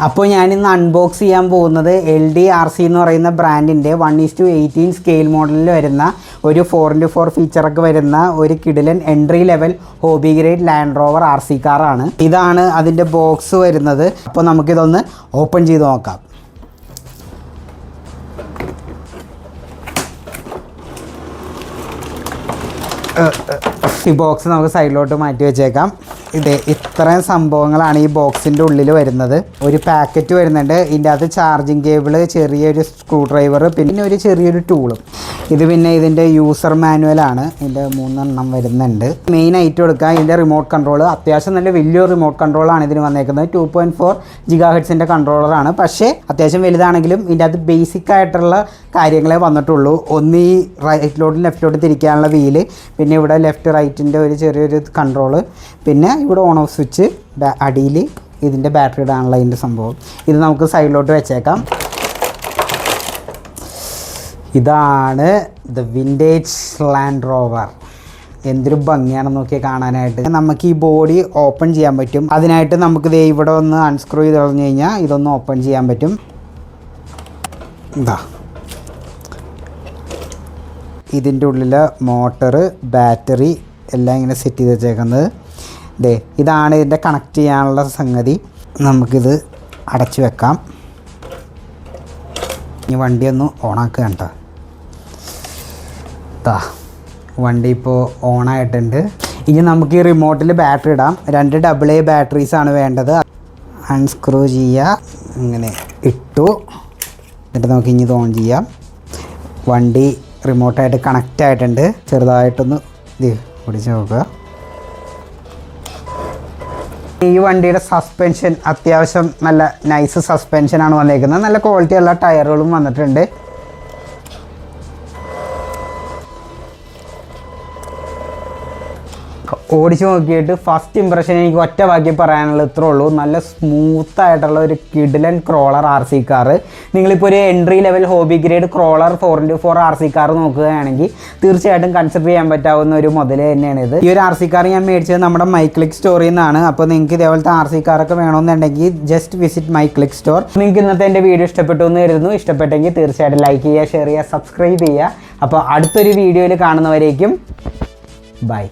അപ്പോൾ ഞാനിന്ന് അൺബോക്സ് ചെയ്യാൻ പോകുന്നത് LDRC എന്ന് പറയുന്ന ബ്രാൻഡിൻ്റെ 1:18 സ്കെയിൽ മോഡലിൽ വരുന്ന ഒരു 4x4 ഫീച്ചറൊക്കെ വരുന്ന ഒരു കിടിലൻ entry level hobby grade land rover RC കാറാണ്. ഇതാണ് അതിൻ്റെ ബോക്സ് വരുന്നത്. അപ്പോൾ നമുക്കിതൊന്ന് ഓപ്പൺ ചെയ്ത് നോക്കാം. ഈ ബോക്സ് നമുക്ക് സൈഡിലോട്ട് മാറ്റി വെച്ചേക്കാം. ഇത്രയും സംഭവങ്ങളാണ് ഈ ബോക്സിൻ്റെ ഉള്ളിൽ വരുന്നത്. ഒരു പാക്കറ്റ് വരുന്നുണ്ട്. ഇതിൻ്റെ അകത്ത് ചാർജിങ് കേബിള്, ചെറിയൊരു സ്ക്രൂ ഡ്രൈവർ, പിന്നെ ഒരു ചെറിയൊരു ടൂളും. ഇത് പിന്നെ ഇതിൻ്റെ യൂസർ മാനുവലാണ്. ഇതിൻ്റെ 3 എണ്ണം വരുന്നുണ്ട്. മെയിൻ ആയിട്ട് കൊടുക്കുക ഇതിൻ്റെ റിമോട്ട് കൺട്രോൾ. അത്യാവശ്യം നല്ല വലിയൊരു റിമോട്ട് കൺട്രോളാണ് ഇതിന് വന്നേക്കുന്നത്. 2.4 GHz കൺട്രോളറാണ്. പക്ഷേ അത്യാവശ്യം വലുതാണെങ്കിലും ഇതിൻ്റെ അകത്ത് ബേസിക് ആയിട്ടുള്ള കാര്യങ്ങളെ വന്നിട്ടുള്ളൂ. ഒന്ന് ഈ റൈറ്റിലോട്ടും ലെഫ്റ്റിലോട്ടും തിരിക്കാനുള്ള വീല്, പിന്നെ ഇവിടെ ലെഫ്റ്റ് റൈറ്റിൻ്റെ ഒരു ചെറിയൊരു കൺട്രോള്, പിന്നെ ഇവിടെ ഓൺ ഓഫ് സ്വിച്ച്, അടിയിൽ ഇതിൻ്റെ ബാറ്ററി ഇടാനുള്ള ഇതിൻ്റെ സംഭവം. ഇത് നമുക്ക് സൈഡിലോട്ട് വെച്ചേക്കാം. ഇതാണ് ദ വിൻറ്റേജ് ലാൻഡ് റോവർ. എന്തൊരു ഭംഗിയാണെന്ന് നോക്കിയാൽ കാണാനായിട്ട്. നമുക്ക് ഈ ബോഡി ഓപ്പൺ ചെയ്യാൻ പറ്റും. അതിനായിട്ട് നമുക്ക് ദേ ഇവിടെ ഒന്ന് അൺസ്ക്രൂ ചെയ്ത് കളഞ്ഞു കഴിഞ്ഞാൽ ഇതൊന്ന് ഓപ്പൺ ചെയ്യാൻ പറ്റും. ഇതാ ഇതിൻ്റെ ഉള്ളിൽ മോട്ടറ്, ബാറ്ററി എല്ലാം ഇങ്ങനെ സെറ്റ് ചെയ്ത് വെച്ചേക്കുന്നത്. ഇതാണ് ഇതിൻ്റെ കണക്ട് ചെയ്യാനുള്ള സംഗതി. നമുക്കിത് അടച്ചു വെക്കാം. ഈ വണ്ടി ഒന്ന് ഓണാക്കുക കേട്ടോ. വണ്ടി ഇപ്പോൾ ഓണായിട്ടുണ്ട്. ഇനി നമുക്ക് ഈ റിമോട്ടിൽ ബാറ്ററി ഇടാം. 2 AA ബാറ്ററീസാണ് വേണ്ടത്. അൺസ്ക്രൂ ചെയ്യുക. ഇങ്ങനെ ഇട്ടു. എന്നിട്ട് നമുക്ക് ഇനി ഇത് ഓൺ ചെയ്യാം. വണ്ടി റിമോട്ടായിട്ട് കണക്റ്റ് ആയിട്ടുണ്ട്. ചെറുതായിട്ടൊന്ന് പിടിച്ച് നോക്കുക. ഈ വണ്ടിയുടെ സസ്പെൻഷൻ അത്യാവശ്യം നല്ല നൈസ് സസ്പെൻഷനാണ് വന്നേക്കുന്നത്. നല്ല ക്വാളിറ്റിയുള്ള ടയറുകളും വന്നിട്ടുണ്ട്. ഓടിച്ച് നോക്കിയിട്ട് ഫസ്റ്റ് ഇമ്പ്രഷൻ എനിക്ക് ഒറ്റ വാക്കി പറയാനുള്ളത് ഇത്രേ ഉള്ളൂ. നല്ല സ്മൂത്തായിട്ടുള്ള ഒരു കിഡിലൻ ക്രോളർ RC കാറ്. നിങ്ങളിപ്പോൾ ഒരു entry level hobby grade crawler 4x4 RC car നോക്കുകയാണെങ്കിൽ തീർച്ചയായിട്ടും കൺസിഡർ ചെയ്യാൻ പറ്റാവുന്ന ഒരു മുതൽ തന്നെയാണ് ഇത്. ഈ ഒരു RC കാർ ഞാൻ മേടിച്ചത് നമ്മുടെ മൈക്ലിക് സ്റ്റോറിൽ നിന്നാണ്. അപ്പോൾ നിങ്ങൾക്ക് ഇതേപോലത്തെ RC കാറൊക്കെ വേണമെന്നുണ്ടെങ്കിൽ ജസ്റ്റ് വിസിറ്റ് മൈക്ലിക് സ്റ്റോർ. നിങ്ങൾക്ക് ഇന്നത്തെ എൻ്റെ വീഡിയോ ഇഷ്ടപ്പെട്ടു എന്ന് കരുതുന്നു. ഇഷ്ടപ്പെട്ടെങ്കിൽ തീർച്ചയായിട്ടും ലൈക്ക് ചെയ്യുക, ഷെയർ ചെയ്യുക, സബ്സ്ക്രൈബ് ചെയ്യുക. അപ്പോൾ അടുത്തൊരു വീഡിയോയിൽ കാണുന്നവരേക്കും ബൈ.